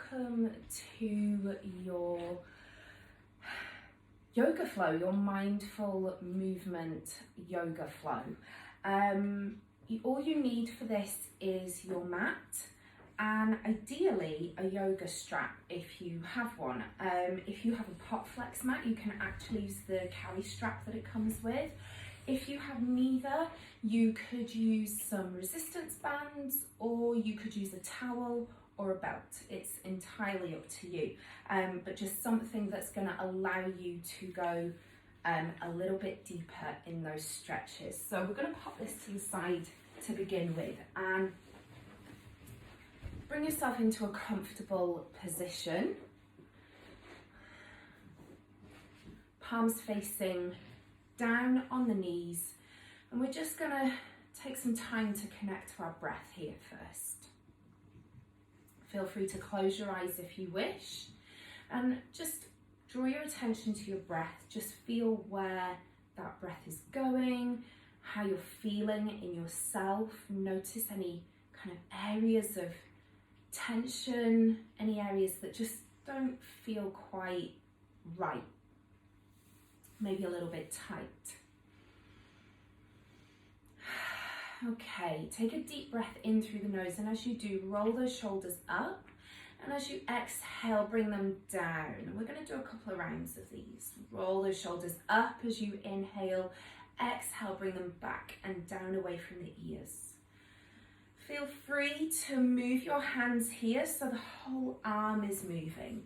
welcome to your yoga flow, your mindful movement yoga flow. All you need for this is your mat and ideally a yoga strap if you have one. If you have a pot flex mat, you can actually use the carry strap that it comes with. If you have neither, you could use some resistance bands, or you could use a towel or a belt. It's entirely up to you, but just something that's going to allow you to go a little bit deeper in those stretches. So we're going to pop this to the side to begin with and bring yourself into a comfortable position. Palms facing down on the knees, and we're just going to take some time to connect to our breath here first. Feel free to close your eyes if you wish, and just draw your attention to your breath. Just feel where that breath is going, how you're feeling in yourself. Notice any kind of areas of tension, any areas that just don't feel quite right. Maybe a little bit tight. Okay, take a deep breath in through the nose, and as you do, roll those shoulders up, and as you exhale, bring them down. And we're going to do a couple of rounds of these. Roll those shoulders up as you inhale, exhale, bring them back and down away from the ears. Feel free to move your hands here so the whole arm is moving.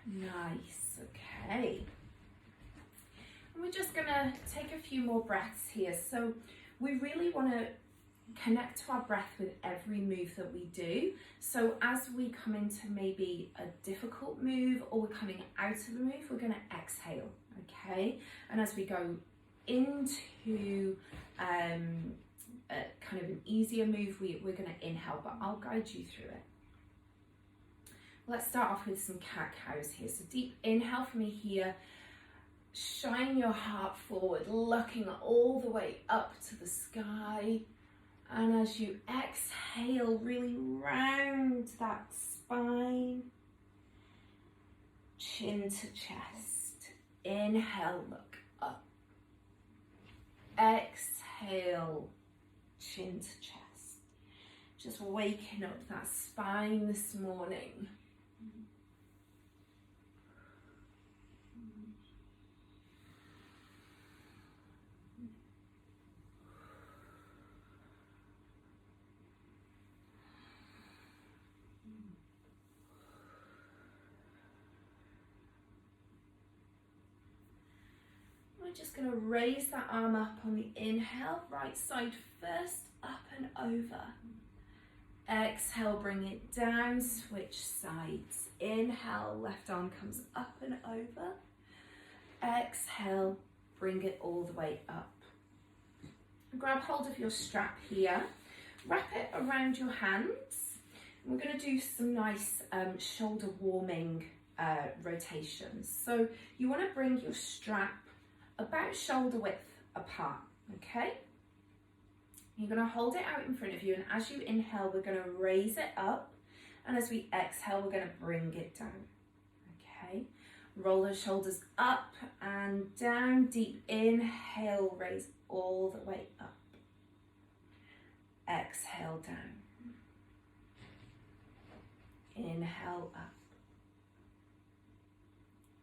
Nice, okay. And we're just gonna take a few more breaths here. So we really want to connect to our breath with every move that we do. So as we come into maybe a difficult move, or we're coming out of the move, we're gonna exhale, okay? And as we go into a kind of an easier move, we're gonna inhale, but I'll guide you through it. Let's start off with some cat-cows here. So deep inhale for me here. Shine your heart forward, looking all the way up to the sky. And as you exhale, really round that spine. Chin to chest. Inhale, look up. Exhale, chin to chest. Just waking up that spine this morning. We're just going to raise that arm up on the inhale, right side first, up and over. Exhale, bring it down, switch sides. Inhale, left arm comes up and over. Exhale, bring it all the way up. Grab hold of your strap here, wrap it around your hands. We're going to do some nice shoulder warming rotations. So you want to bring your strap about shoulder width apart, okay? You're going to hold it out in front of you, and as you inhale, we're going to raise it up, and as we exhale, we're going to bring it down, okay? Roll those shoulders up and down, deep inhale, raise all the way up. Exhale down. Inhale up.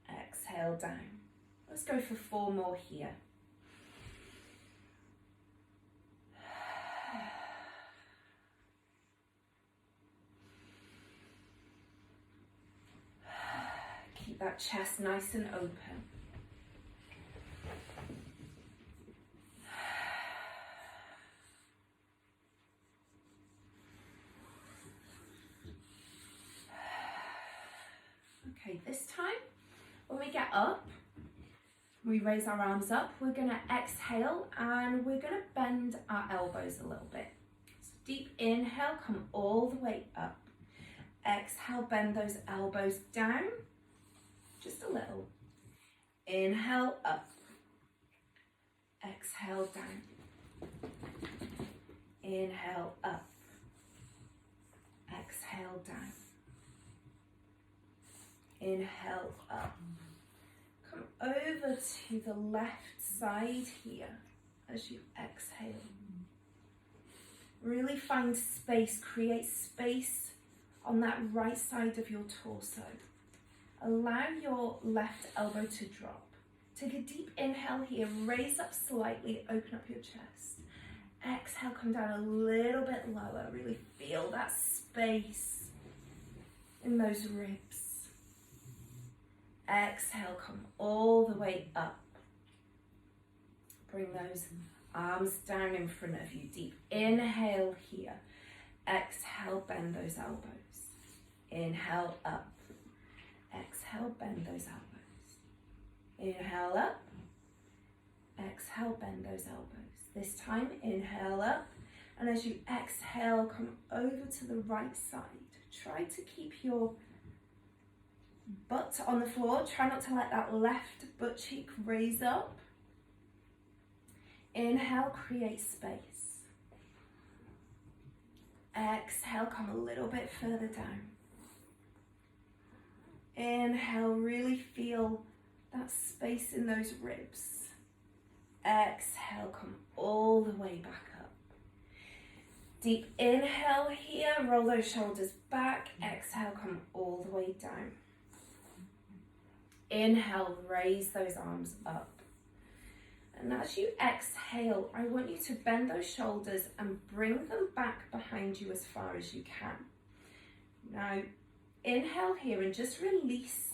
Exhale down. Let's go for 4 more here. Keep that chest nice and open. Okay, this time, when we get up, we raise our arms up, we're going to exhale and we're going to bend our elbows a little bit. So deep inhale, come all the way up. Exhale, bend those elbows down. just a little. Inhale up, exhale down. Inhale up, exhale down. Inhale up. Come over to the left side here as you exhale. Really find space, create space on that right side of your torso. Allow your left elbow to drop. Take a deep inhale here, raise up slightly, open up your chest. Exhale, come down a little bit lower. Really feel that space in those ribs. Exhale, come all the way up. Bring those arms down in front of you. Deep inhale here. Exhale, bend those elbows. Inhale up. Exhale, bend those elbows. Inhale up. Exhale, bend those elbows. This time, inhale up. And as you exhale, come over to the right side. Try to keep your butt on the floor. Try not to let that left butt cheek raise up. Inhale, create space. Exhale, come a little bit further down. Inhale, really feel that space in those ribs. Exhale, come all the way back up. Deep inhale here, roll those shoulders back. Exhale, come all the way down. Inhale, raise those arms up. And as you exhale, I want you to bend those shoulders and bring them back behind you as far as you can. Now, inhale here and just release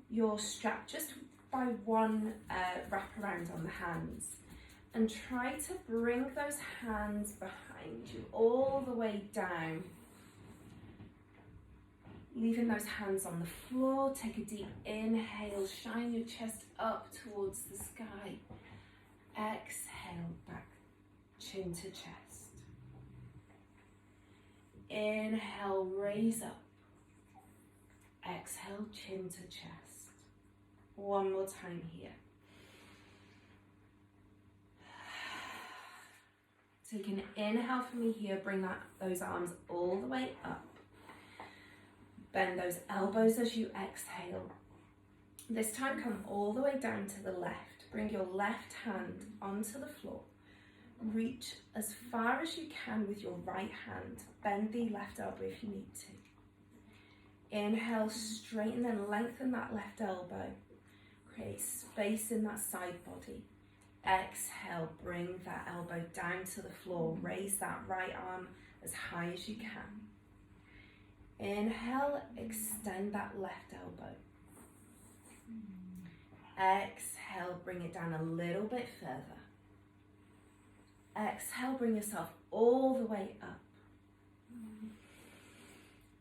your strap just by one wrap around on the hands. And try to bring those hands behind you all the way down. Leaving those hands on the floor. Take a deep inhale, shine your chest up towards the sky. Exhale back, chin to chest. Inhale, raise up. Exhale, chin to chest. One more time here. Take an inhale for me here, bring those arms all the way up. Bend those elbows as you exhale. This time come all the way down to the left. Bring your left hand onto the floor. Reach as far as you can with your right hand. Bend the left elbow if you need to. Inhale, straighten and lengthen that left elbow. Create space in that side body. Exhale, bring that elbow down to the floor. Raise that right arm as high as you can. Inhale, extend that left elbow. Exhale, bring it down a little bit further. Exhale, bring yourself all the way up.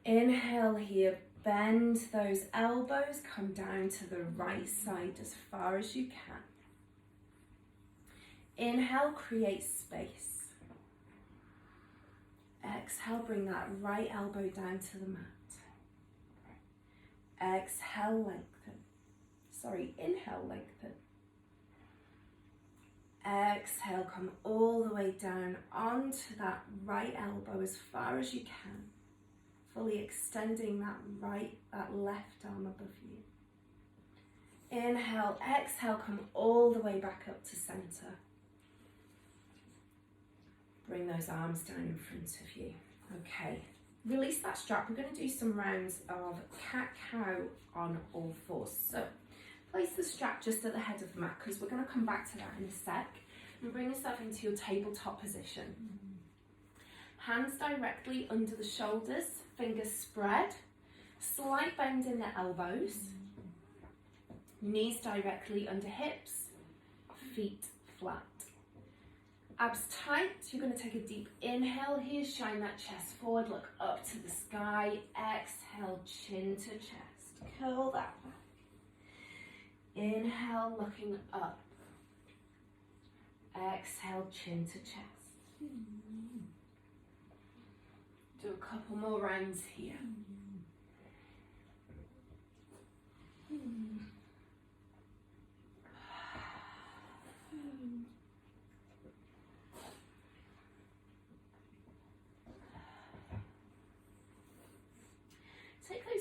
Inhale here, bend those elbows, come down to the right side as far as you can. Inhale, create space. Exhale, bring that right elbow down to the mat. Exhale, lengthen. Inhale, lengthen. Exhale, come all the way down onto that right elbow as far as you can. Fully extending that left arm above you. Inhale, exhale, come all the way back up to center. Bring those arms down in front of you. Okay, release that strap. We're going to do some rounds of cat-cow on all fours. So place the strap just at the head of the mat because we're going to come back to that in a sec. And bring yourself into your tabletop position. Hands directly under the shoulders, fingers spread. Slight bend in the elbows. Knees directly under hips, feet flat. Abs tight, you're going to take a deep inhale here, shine that chest forward, look up to the sky. Exhale, chin to chest, curl that back. Inhale, looking up. Exhale, chin to chest. Do a couple more rounds here.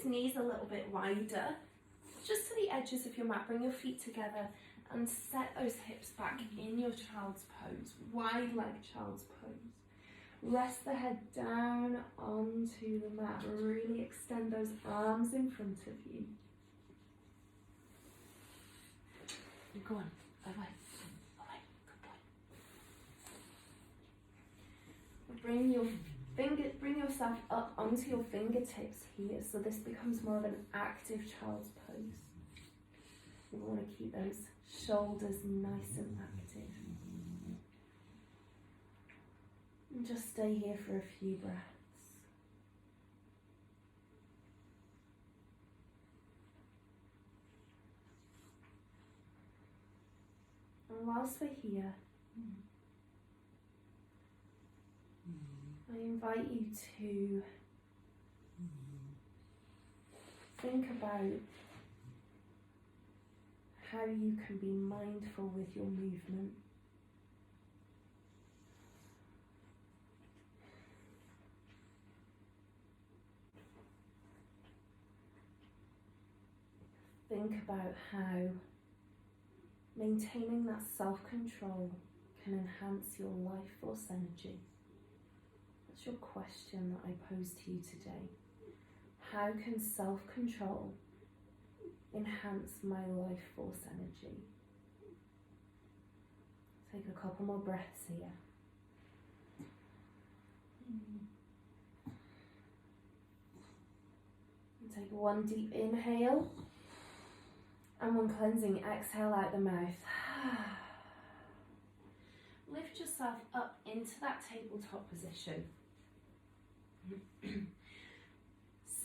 those knees a little bit wider, just to the edges of your mat. Bring your feet together and set those hips back in your child's pose, wide leg child's pose. Rest the head down onto the mat. Really extend those arms in front of you. Go on, away, good boy. Bring yourself up onto your fingertips here, so this becomes more of an active child's pose. We want to keep those shoulders nice and active. And just stay here for a few breaths. And whilst we're here, I invite you to think about how you can be mindful with your movement. Think about how maintaining that self-control can enhance your life force energy. That's your question that I pose to you today. How can self-control enhance my life force energy? Take a couple more breaths here. And take one deep inhale and one cleansing exhale out the mouth. Lift yourself up into that tabletop position.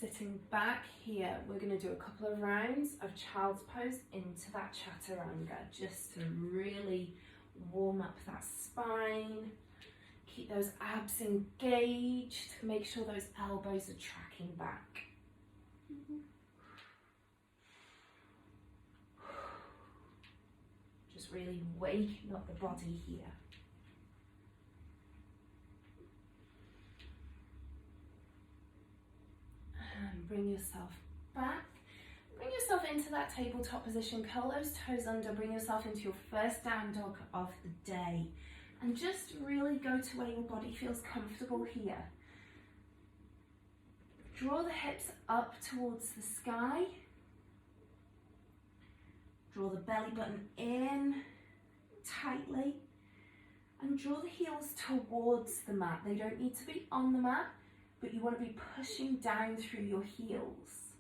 Sitting back here, we're going to do a couple of rounds of child's pose into that chaturanga, just to really warm up that spine. Keep those abs engaged, make sure those elbows are tracking back. Just really waking up the body here. And bring yourself back. Bring yourself into that tabletop position. Curl those toes under. Bring yourself into your first down dog of the day. And just really go to where your body feels comfortable here. Draw the hips up towards the sky. Draw the belly button in tightly. And draw the heels towards the mat. They don't need to be on the mat, but you want to be pushing down through your heels.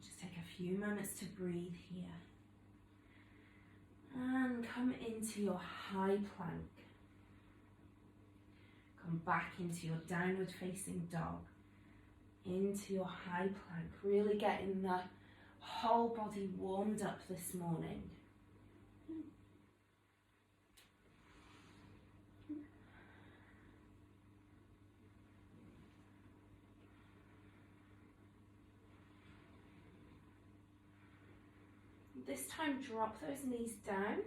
Just take a few moments to breathe here. And come into your high plank. Come back into your downward facing dog. Into your high plank. Really getting the whole body warmed up this morning. This time, drop those knees down,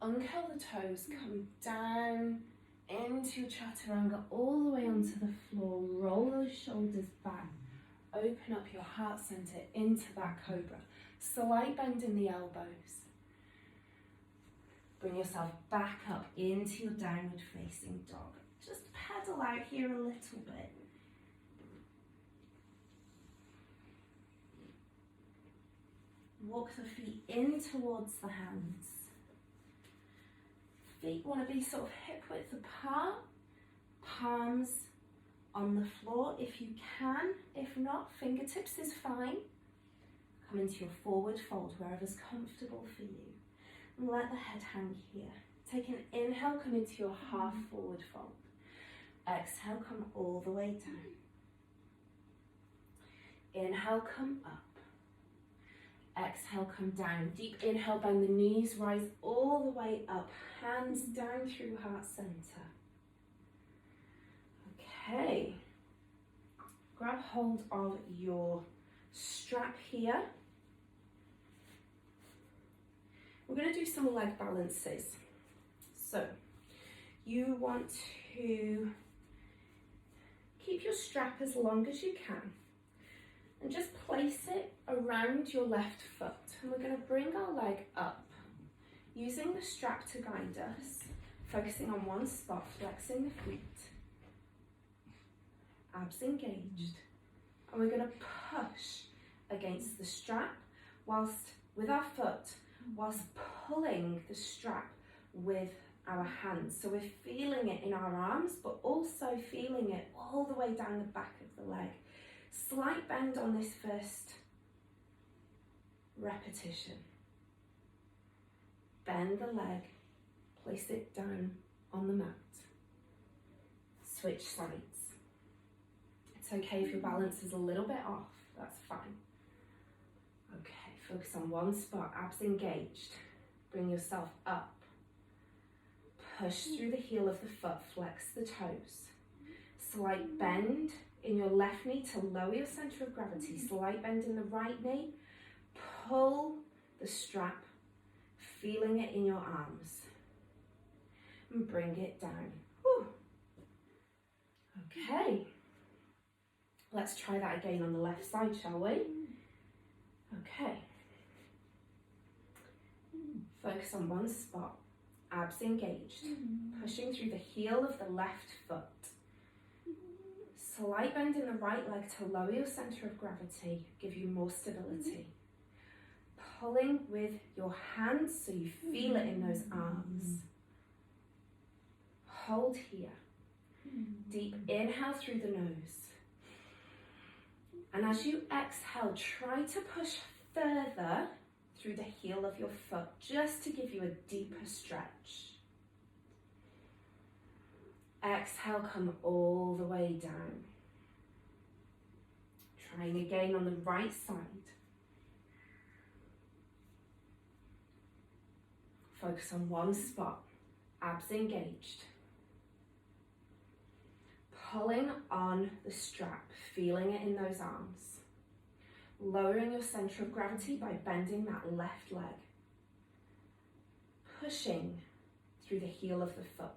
uncurl the toes, come down into your chaturanga all the way onto the floor, roll those shoulders back, open up your heart center into that cobra, slight bend in the elbows. Bring yourself back up into your downward facing dog. Just pedal out here a little bit. Walk the feet in towards the hands. Feet want to be sort of hip width apart. Palms on the floor if you can. If not, fingertips is fine. Come into your forward fold, wherever's comfortable for you. And let the head hang here. Take an inhale, come into your half forward fold. Exhale, come all the way down. Inhale, come up. Exhale, come down. Deep inhale, bend the knees, rise all the way up. Hands down through heart center. Okay. Grab hold of your strap here. We're going to do some leg balances. So, you want to keep your strap as long as you can and just place it around your left foot. And we're going to bring our leg up, using the strap to guide us, focusing on one spot, flexing the feet, abs engaged. And we're going to push against the strap with our foot, whilst pulling the strap with our hands. So we're feeling it in our arms, but also feeling it all the way down the back of the leg. Slight bend on this first repetition. Bend the leg, place it down on the mat. Switch sides. It's okay if your balance is a little bit off, that's fine. Okay, focus on one spot, abs engaged. Bring yourself up. Push through the heel of the foot, flex the toes. Slight bend in your left knee to lower your center of gravity. Slight bend in the right knee. Pull the strap, feeling it in your arms. And bring it down. Whew. Okay. Let's try that again on the left side, shall we? Okay. Focus on one spot. Abs engaged. Pushing through the heel of the left foot. Slight bend in the right leg to lower your center of gravity, give you more stability. Pulling with your hands so you feel it in those arms. Hold here. Deep inhale through the nose. And as you exhale, try to push further through the heel of your foot, just to give you a deeper stretch. Exhale, come all the way down. Trying again on the right side. Focus on one spot, abs engaged. Pulling on the strap, feeling it in those arms. Lowering your center of gravity by bending that left leg. Pushing through the heel of the foot.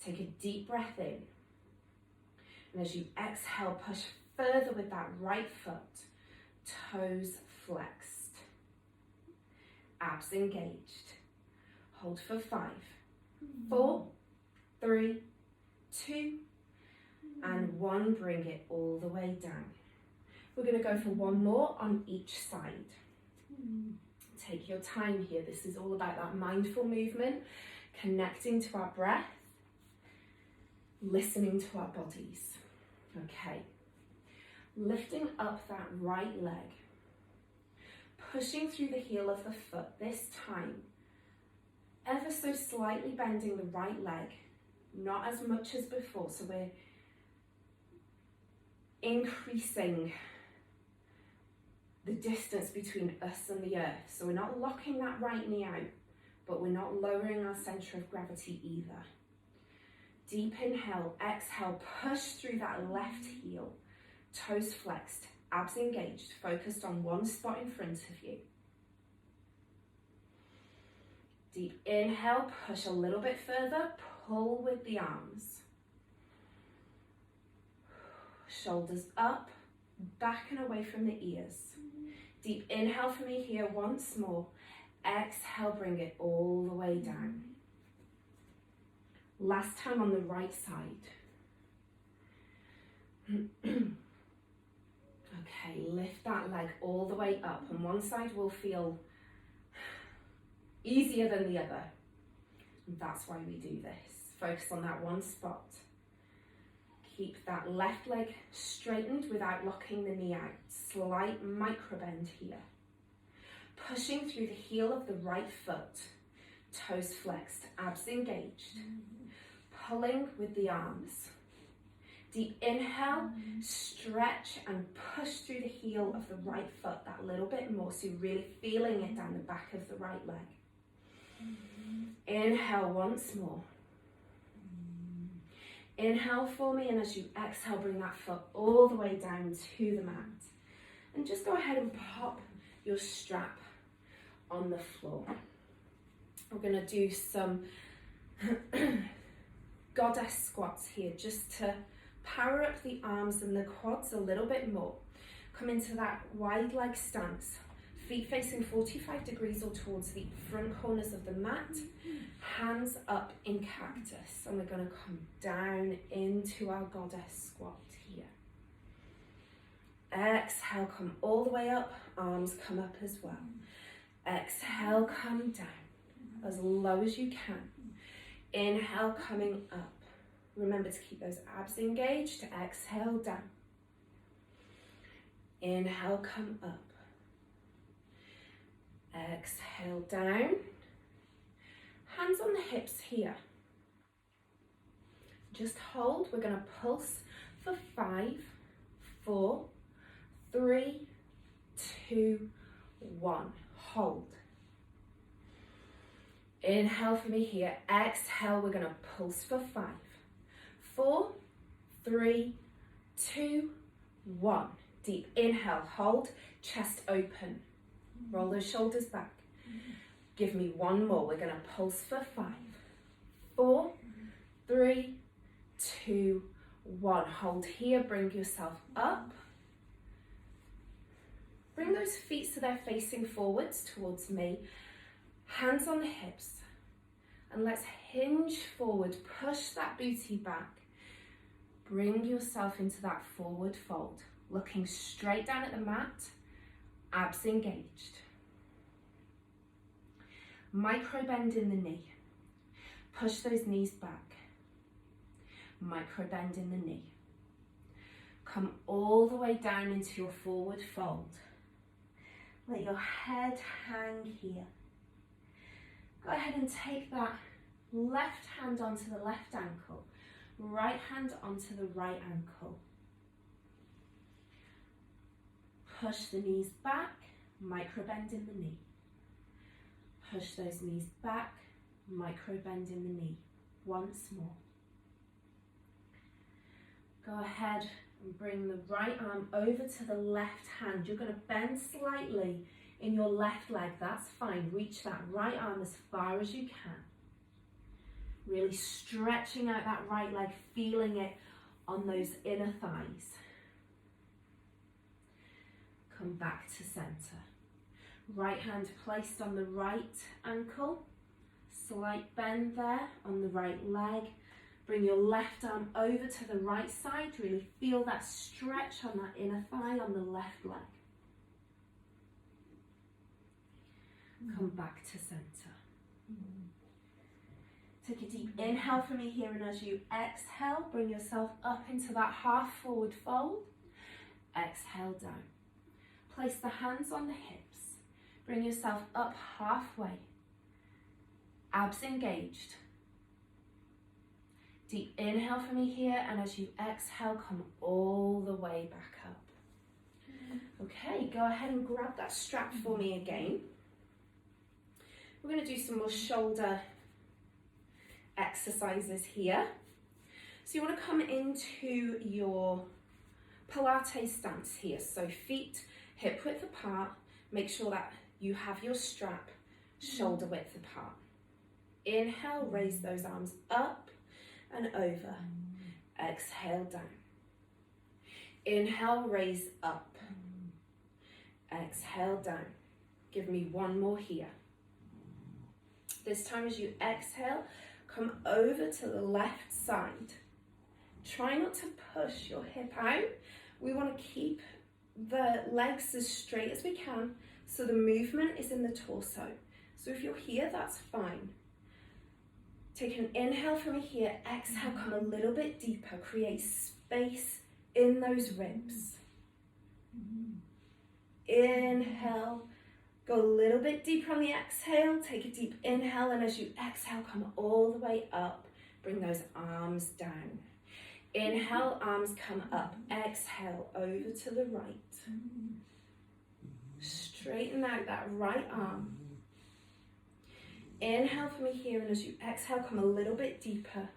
Take a deep breath in. And as you exhale, push further with that right foot. Toes flexed. Abs engaged. Hold for 5, 4, 3, 2, and 1. Bring it all the way down. We're going to go for one more on each side. Take your time here. This is all about that mindful movement, connecting to our breath, listening to our bodies. Okay. Lifting up that right leg, pushing through the heel of the foot, this time ever so slightly bending the right leg, not as much as before, so we're increasing the distance between us and the earth. So we're not locking that right knee out, but we're not lowering our center of gravity either. Deep inhale, exhale, push through that left heel, toes flexed, abs engaged, focused on one spot in front of you. Deep inhale, push a little bit further, pull with the arms. Shoulders up, back and away from the ears. Deep inhale for me here once more. Exhale, bring it all the way down. Last time on the right side. Okay, lift that leg all the way up, and one side will feel easier than the other. And that's why we do this. Focus on that one spot. Keep that left leg straightened without locking the knee out. Slight micro bend here. Pushing through the heel of the right foot. Toes flexed, abs engaged. Pulling with the arms. Deep inhale, stretch and push through the heel of the right foot that little bit more, so you're really feeling it down the back of the right leg. Inhale once more. Inhale for me, and as you exhale, bring that foot all the way down to the mat. And just go ahead and pop your strap on the floor. We're going to do some goddess squats here, just to power up the arms and the quads a little bit more. Come into that wide leg stance, feet facing 45 degrees or towards the front corners of the mat, hands up in cactus, and we're going to come down into our goddess squat here. Exhale, come all the way up, arms come up as well. Exhale, come down as low as you can. Inhale, coming up. Remember to keep those abs engaged. Exhale, down. Inhale, come up. Exhale, down. Hands on the hips here. Just hold. We're going to pulse for 5, 4, 3, 2, 1. Hold. Inhale for me here. Exhale, we're going to pulse for 5, 4, 3, 2, 1. Deep inhale, hold, chest open. Roll those shoulders back. Give me one more. We're going to pulse for 5, 4, 3, 2, 1. Hold here, bring yourself up. Bring those feet so they're facing forwards towards me. Hands on the hips. And let's hinge forward. Push that booty back. Bring yourself into that forward fold. Looking straight down at the mat. Abs engaged. Micro bend in the knee. Push those knees back. Micro bend in the knee. Come all the way down into your forward fold. Let your head hang here. Go ahead and take that left hand onto the left ankle, right hand onto the right ankle. Push the knees back, micro bend in the knee. Push those knees back, micro bend in the knee. Once more. Go ahead and bring the right arm over to the left hand. You're going to bend slightly in your left leg. That's fine. Reach that right arm as far as you can. Really stretching out that right leg, feeling it on those inner thighs. Come back to center. Right hand placed on the right ankle. Slight bend there on the right leg. Bring your left arm over to the right side. Really feel that stretch on that inner thigh on the left leg. Come back to center. Take a deep inhale for me here, and as you exhale, bring yourself up into that half forward fold. Exhale down. Place the hands on the hips. Bring yourself up halfway. Abs engaged. Deep inhale for me here, and as you exhale, come all the way back up. Okay, go ahead and grab that strap for me again. We're going to do some more shoulder exercises here. So you want to come into your Pilates stance here. So feet hip width apart. Make sure that you have your strap shoulder width apart. Inhale, raise those arms up and over. Exhale, down. Inhale, raise up. Exhale, down. Give me one more here. This time as you exhale, come over to the left side. Try not to push your hip out. We want to keep the legs as straight as we can so the movement is in the torso. So if you're here, that's fine. Take an inhale from here, exhale, come a little bit deeper, create space in those ribs. Inhale, go a little bit deeper on the exhale, take a deep inhale, and as you exhale, come all the way up, bring those arms down. Inhale, arms come up, exhale, over to the right. Straighten out that right arm. Inhale for me here, and as you exhale, come a little bit deeper.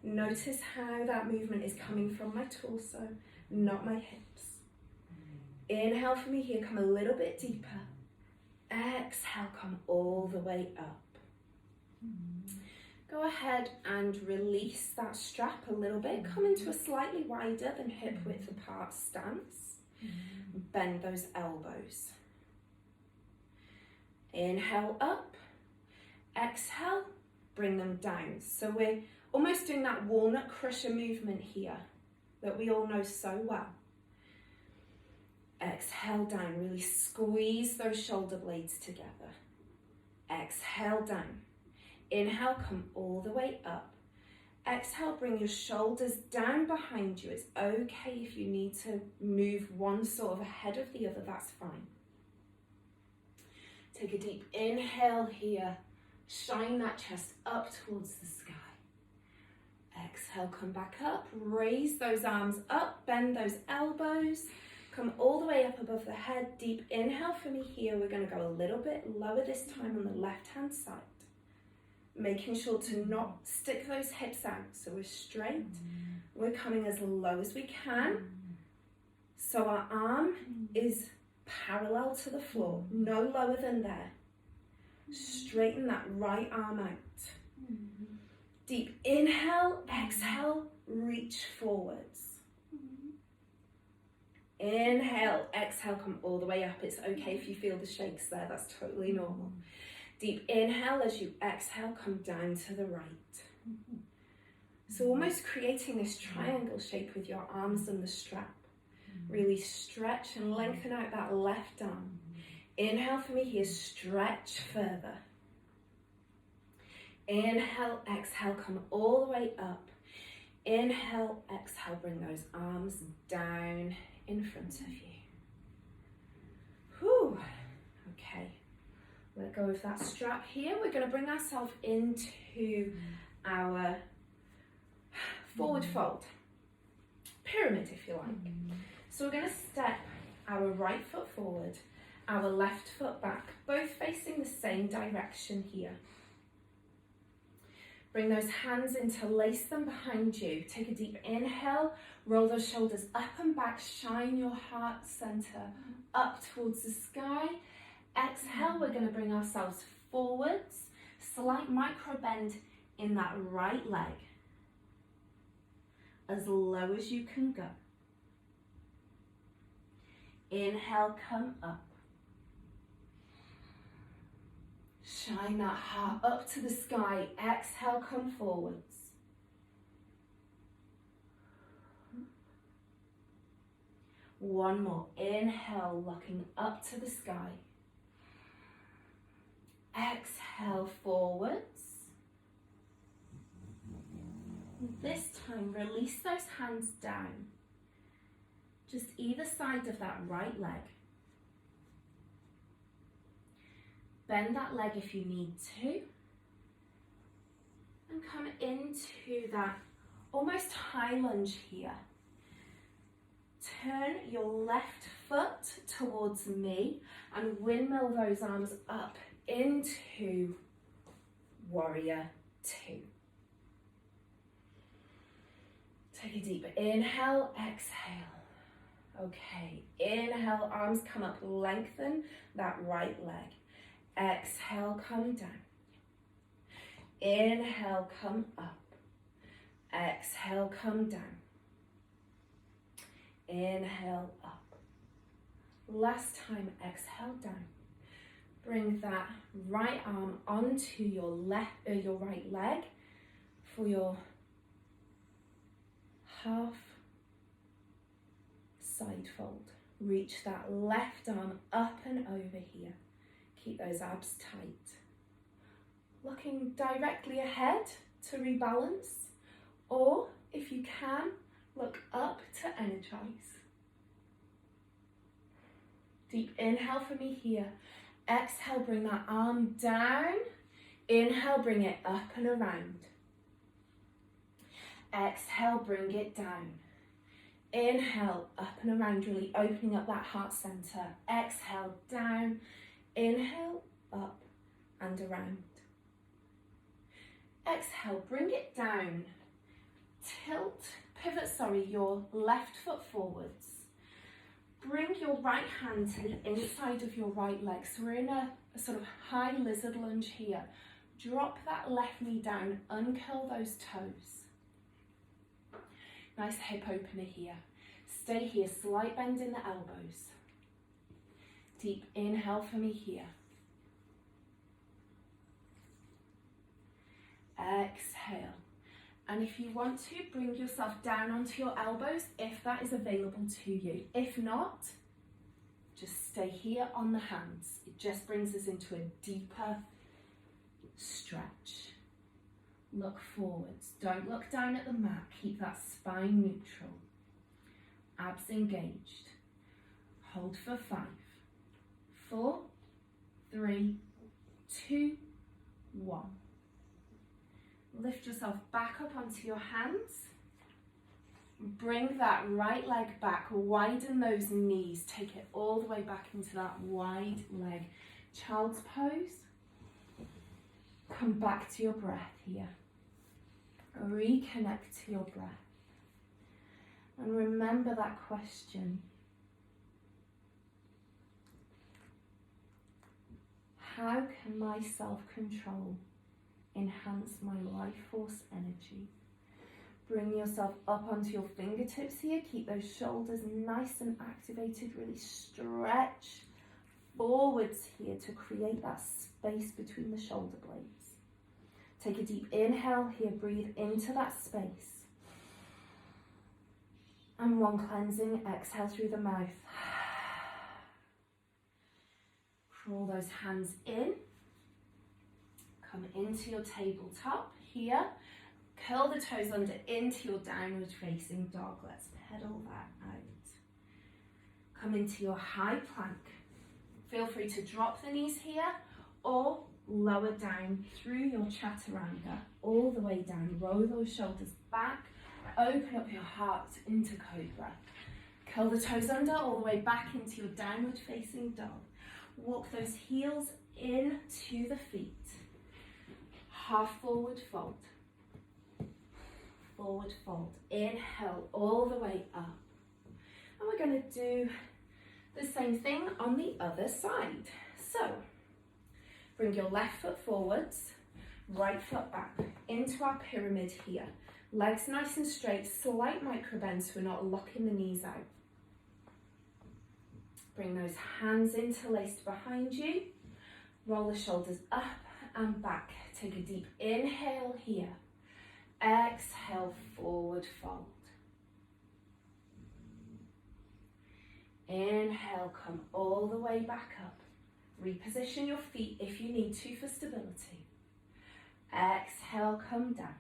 Notice how that movement is coming from my torso, not my hips. Inhale for me here, come a little bit deeper. Exhale, come all the way up. Go ahead and release that strap a little bit. Come into a slightly wider than hip width apart stance. Bend those elbows. Inhale up. Exhale, bring them down. So we're almost doing that walnut crusher movement here that we all know so well. Exhale down, really squeeze those shoulder blades together. Exhale down. Inhale, come all the way up. Exhale, bring your shoulders down behind you. It's okay if you need to move one sort of ahead of the other, that's fine. Take a deep inhale here. Shine that chest up towards the sky. Exhale, come back up. Raise those arms up, bend those elbows. Come all the way up above the head. Deep inhale for me here. We're going to go a little bit lower this time on the left-hand side. Making sure to not stick those hips out. So we're straight. We're coming as low as we can. So our arm is parallel to the floor, no lower than there. Straighten that right arm out. Deep inhale, exhale, reach forwards. Inhale, exhale, come all the way up. It's okay if you feel the shakes there, that's totally normal. Deep inhale, as you exhale, come down to the right. So almost creating this triangle shape with your arms and the strap. Really stretch and lengthen out that left arm. Inhale for me here, stretch further. Inhale, exhale, come all the way up. Inhale, exhale, bring those arms down in front of you. Whew. Okay, let go of that strap here. We're going to bring ourselves into our forward fold, pyramid if you like. So we're going to step our right foot forward, our left foot back, both facing the same direction here. Bring those hands, interlace them behind you. Take a deep inhale, roll those shoulders up and back, shine your heart center up towards the sky. Exhale, we're going to bring ourselves forwards, slight micro bend in that right leg, as low as you can go. Inhale, come up. Shine that heart up to the sky. Exhale, come forwards. One more. Inhale, looking up to the sky. Exhale, forwards. This time, release those hands down. Just either side of that right leg. Bend that leg if you need to. And come into that almost high lunge here. Turn your left foot towards me and windmill those arms up into Warrior Two. Take a deep inhale, exhale. Okay, inhale, arms come up, lengthen that right leg. Exhale, come down. Inhale, come up. Exhale, come down. Inhale, up. Last time, exhale down. Bring that right arm onto your right leg for your half side fold. Reach that left arm up and over here. Keep those abs tight. Looking directly ahead to rebalance, or if you can, look up to energize. Deep inhale for me here. Exhale, bring that arm down. Inhale, bring it up and around. Exhale, bring it down. Inhale, up and around, really opening up that heart center. Exhale, down. Inhale, up and around. Exhale, bring it down. Pivot your left foot forwards. Bring your right hand to the inside of your right leg. So we're in a sort of high lizard lunge here. Drop that left knee down, uncurl those toes. Nice hip opener here. Stay here, slight bend in the elbows. Deep inhale for me here. Exhale. And if you want to, bring yourself down onto your elbows if that is available to you. If not, just stay here on the hands. It just brings us into a deeper stretch. Look forwards. Don't look down at the mat. Keep that spine neutral. Abs engaged. Hold for 5, 4, 3, 2, 1. Lift yourself back up onto your hands. Bring that right leg back. Widen those knees. Take it all the way back into that wide leg. Child's pose. Come back to your breath here. Reconnect to your breath. And remember that question. How can my self-control enhance my life force energy? Bring yourself up onto your fingertips here. Keep those shoulders nice and activated. Really stretch forwards here to create that space between the shoulder blades. Take a deep inhale here. Breathe into that space. And one cleansing exhale through the mouth. Crawl those hands in. Come into your tabletop here. Curl the toes under into your downward facing dog. Let's pedal that out. Come into your high plank. Feel free to drop the knees here or lower down through your chaturanga all the way down. Roll those shoulders back. Open up your heart into cobra. Curl the toes under all the way back into your downward facing dog. Walk those heels into the feet. Half forward fold. Forward fold. Inhale all the way up. And we're going to do the same thing on the other side. So, bring your left foot forwards, right foot back into our pyramid here. Legs nice and straight, slight micro bend so we're not locking the knees out. Bring those hands interlaced behind you. Roll the shoulders up and back. Take a deep inhale here. Exhale, forward fold. Inhale, come all the way back up. Reposition your feet if you need to for stability. Exhale, come down.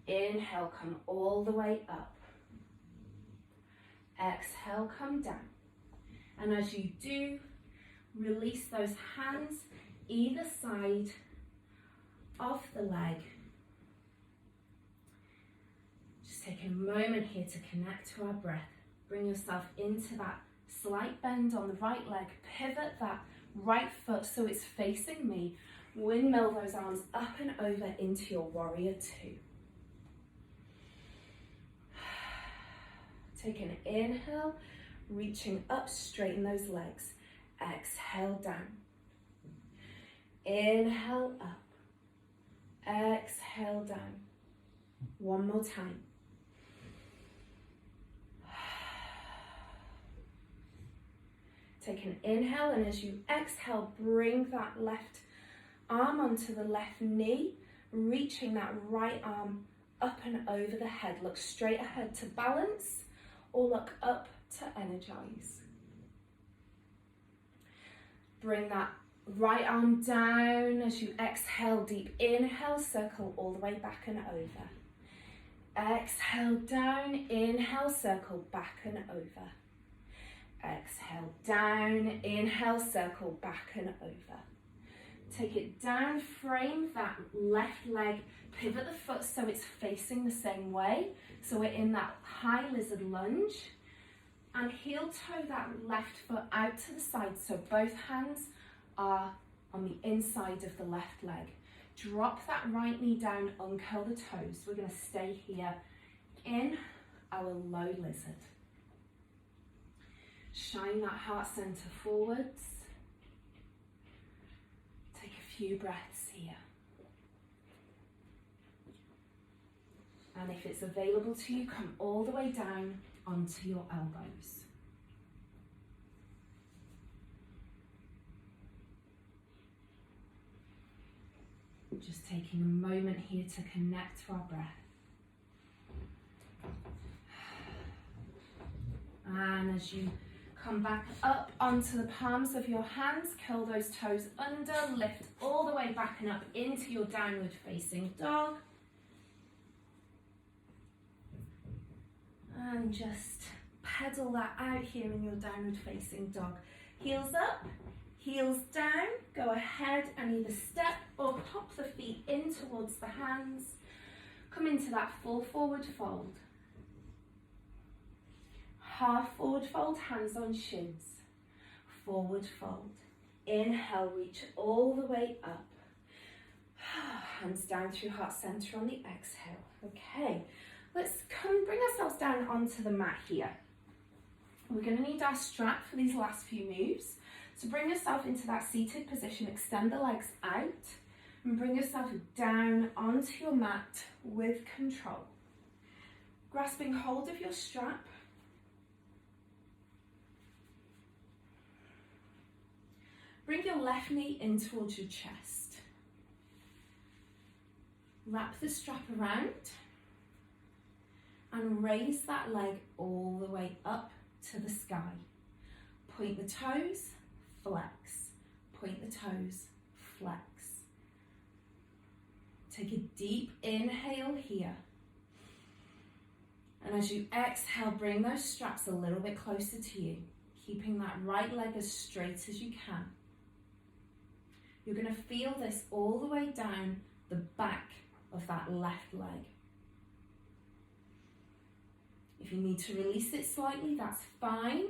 Inhale, come all the way up. Exhale, come down. And as you do, release those hands either side of the leg. Just take a moment here to connect to our breath. Bring yourself into that slight bend on the right leg. Pivot that right foot so it's facing me. Windmill those arms up and over into your warrior two. Take an inhale, reaching up, straighten those legs. Exhale down. Inhale up. Exhale down. One more time. Take an inhale, and as you exhale, bring that left arm onto the left knee, reaching that right arm up and over the head. Look straight ahead to balance, or look up to energize. Bring that right arm down as you exhale, deep inhale, circle all the way back and over. Exhale down, inhale, circle back and over. Exhale down, inhale, circle back and over. Take it down, frame that left leg, pivot the foot so it's facing the same way. So we're in that high lizard lunge. And heel toe that left foot out to the side so both hands are on the inside of the left leg. Drop that right knee down, uncurl the toes. We're going to stay here in our low lizard. Shine that heart center forwards. few breaths here. And if it's available to you, come all the way down onto your elbows. Just taking a moment here to connect to our breath. And as you come back up onto the palms of your hands, curl those toes under, lift all the way back and up into your downward facing dog. And just pedal that out here in your downward facing dog. Heels up, heels down, go ahead and either step or pop the feet in towards the hands. Come into that full forward fold. Half forward fold, hands on shins. Forward fold. Inhale, reach all the way up. Hands down through heart center on the exhale. Okay, let's come bring ourselves down onto the mat here. We're going to need our strap for these last few moves. So bring yourself into that seated position, extend the legs out, and bring yourself down onto your mat with control. Grasping hold of your strap. Bring your left knee in towards your chest. Wrap the strap around and raise that leg all the way up to the sky. Point the toes, flex. Point the toes, flex. Take a deep inhale here. And as you exhale, bring those straps a little bit closer to you, keeping that right leg as straight as you can. You're going to feel this all the way down the back of that left leg. If you need to release it slightly, that's fine.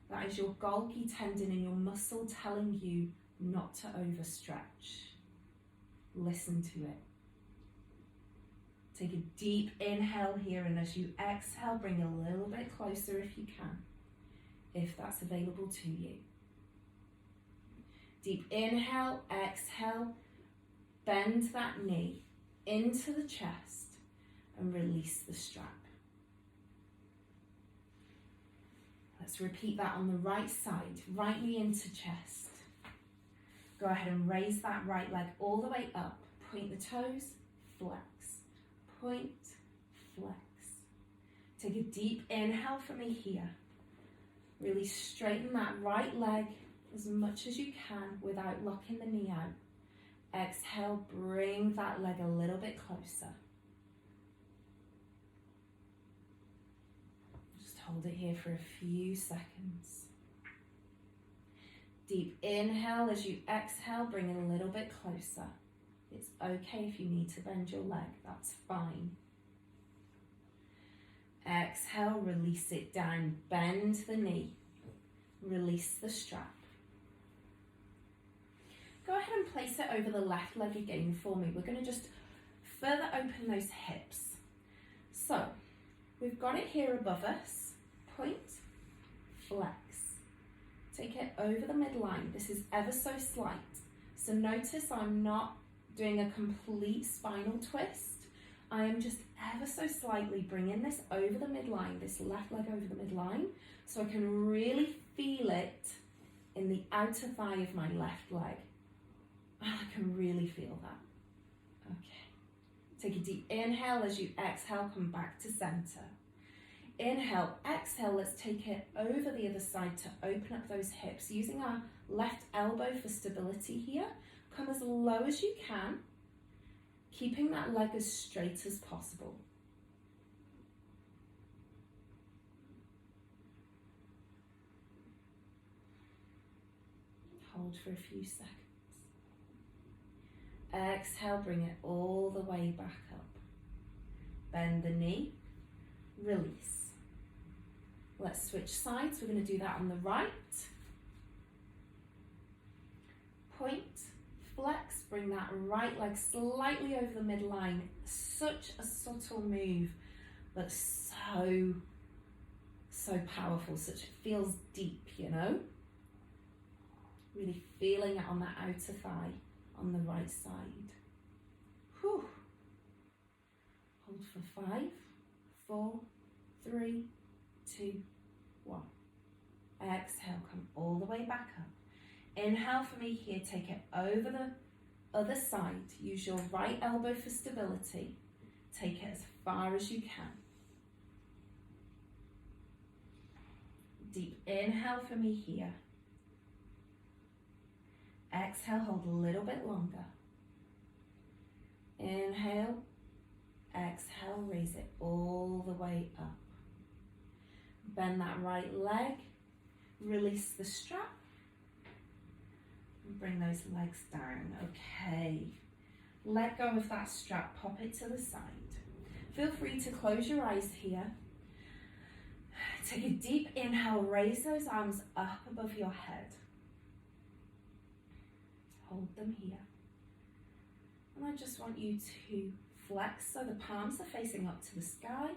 That is your Golgi tendon in your muscle telling you not to overstretch. Listen to it. Take a deep inhale here, and as you exhale, bring a little bit closer if you can, if that's available to you. Deep inhale, exhale, bend that knee into the chest and release the strap. Let's repeat that on the right side, right knee into chest. Go ahead and raise that right leg all the way up. Point the toes, flex. Point, flex. Take a deep inhale for me here. Really straighten that right leg as much as you can without locking the knee out. Exhale, bring that leg a little bit closer. Just hold it here for a few seconds. Deep inhale. As you exhale, bring it a little bit closer. It's okay if you need to bend your leg, that's fine. Exhale, release it down, bend the knee, release the strap. Go ahead and place it over the left leg again for me. We're going to just further open those hips. So, we've got it here above us. Point, flex. Take it over the midline. This is ever so slight. So notice I'm not doing a complete spinal twist. I am just ever so slightly bringing this over the midline, this left leg over the midline, so I can really feel it in the outer thigh of my left leg. I can really feel that. Okay. Take a deep inhale. As you exhale, come back to center. Inhale, exhale, let's take it over the other side to open up those hips. Using our left elbow for stability here. Come as low as you can, keeping that leg as straight as possible. Hold for a few seconds. Exhale, bring it all the way back up. Bend the knee, release. Let's switch sides. We're going to do that on the right. Point, flex, bring that right leg slightly over the midline. Such a subtle move, but so powerful. It feels deep, you know? Really feeling it on that outer thigh on the right side. Whew. Hold for 5, 4, 3, 2, 1. Exhale, come all the way back up. Inhale for me here, take it over the other side. Use your right elbow for stability. Take it as far as you can. Deep inhale for me here. Exhale, hold a little bit longer. Inhale, exhale, raise it all the way up. Bend that right leg, release the strap, and bring those legs down. Okay, let go of that strap, pop it to the side. Feel free to close your eyes here. Take a deep inhale, raise those arms up above your head. Hold them here. And I just want you to flex so the palms are facing up to the sky,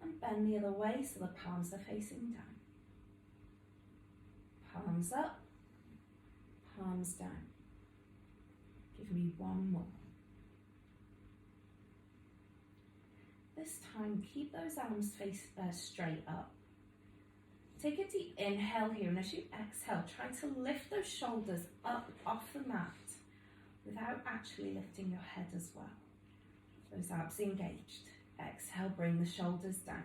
and bend the other way so the palms are facing down. Palms up, palms down. Give me one more. This time, keep those arms straight up. Take a deep inhale here, and as you exhale, try to lift those shoulders up off the mat without actually lifting your head as well. Those abs engaged. Exhale, bring the shoulders down.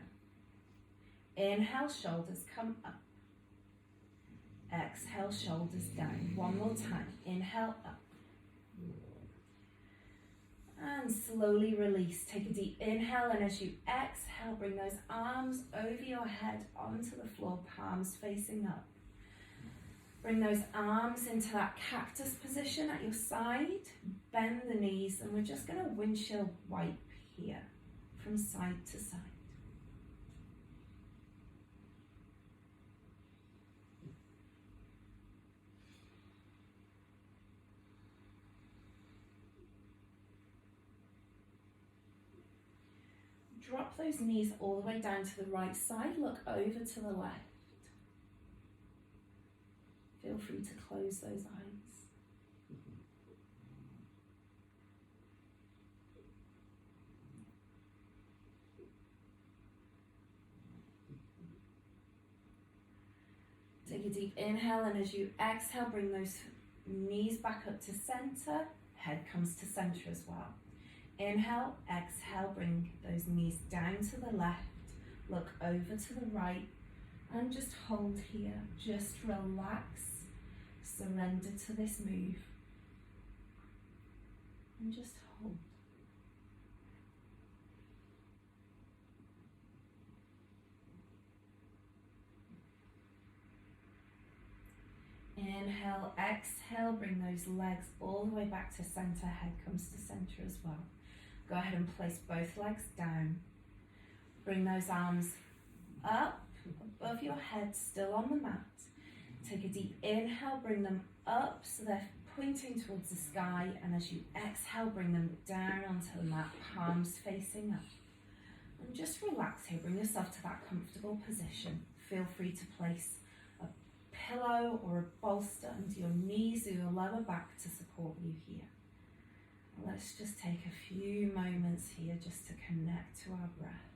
Inhale, shoulders come up. Exhale, shoulders down. One more time. Inhale, up. And slowly release. Take a deep inhale, and as you exhale, bring those arms over your head onto the floor, palms facing up. Bring those arms into that cactus position at your side. Bend the knees, and we're just going to windshield wipe here from side to side. Drop those knees all the way down to the right side. Look over to the left. Feel free to close those eyes. Take a deep inhale, and as you exhale, bring those knees back up to center. Head comes to center as well. Inhale, exhale, bring those knees down to the left, look over to the right, and just hold here. Just relax, surrender to this move, and just hold. Inhale, exhale, bring those legs all the way back to center. Head comes to center as well. Go ahead and place both legs down. Bring those arms up above your head, still on the mat. Take a deep inhale, bring them up so they're pointing towards the sky, and as you exhale, bring them down onto the mat, palms facing up. And just relax here, bring yourself to that comfortable position. Feel free to place a pillow or a bolster under your knees or your lower back to support you here. Let's just take a few moments here just to connect to our breath.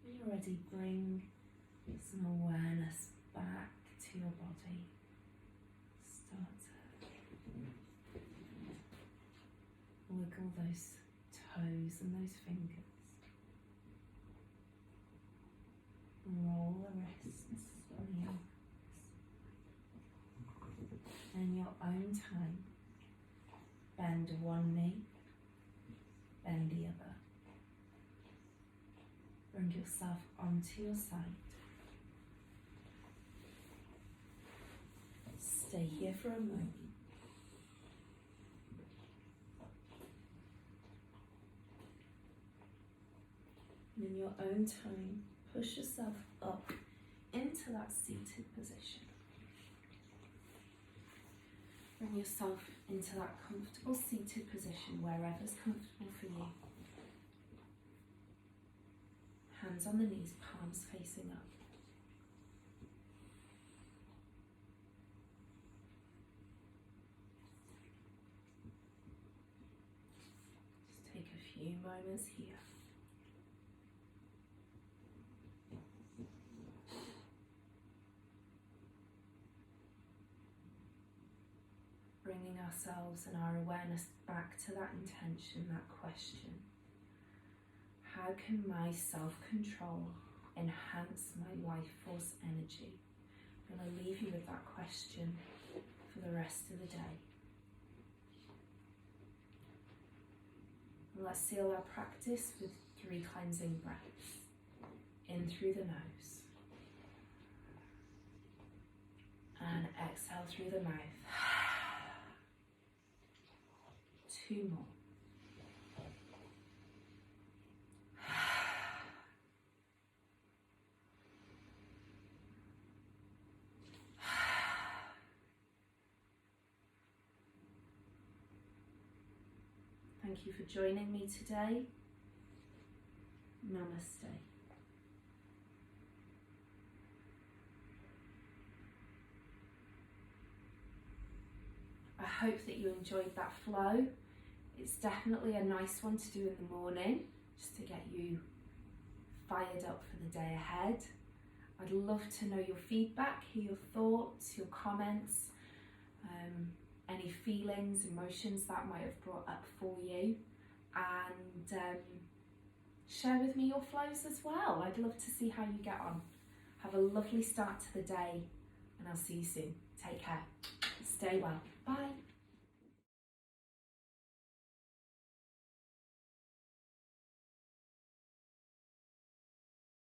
When you're ready, bring some awareness back to your body. Start to wiggle those toes and those fingers. on the elbows. In your own time, bend one knee, bend the other. Bring yourself onto your side. Stay here for a moment. And in your own time, push yourself up into that seated position. Bring yourself into that comfortable seated position, wherever's comfortable for you. Hands on the knees, palms facing up. Just take a few moments here. Bringing ourselves and our awareness back to that intention, that question. How can my self-control enhance my life force energy? I'm going to leave you with that question for the rest of the day. And let's seal our practice with 3 cleansing breaths. In through the nose. And exhale through the mouth. 2 more. Thank you for joining me today. Namaste. I hope that you enjoyed that flow. It's definitely a nice one to do in the morning, just to get you fired up for the day ahead. I'd love to know your feedback, hear your thoughts, your comments, any feelings, emotions that might have brought up for you, and share with me your flows as well. I'd love to see how you get on. Have a lovely start to the day, and I'll see you soon. Take care. Stay well. Bye.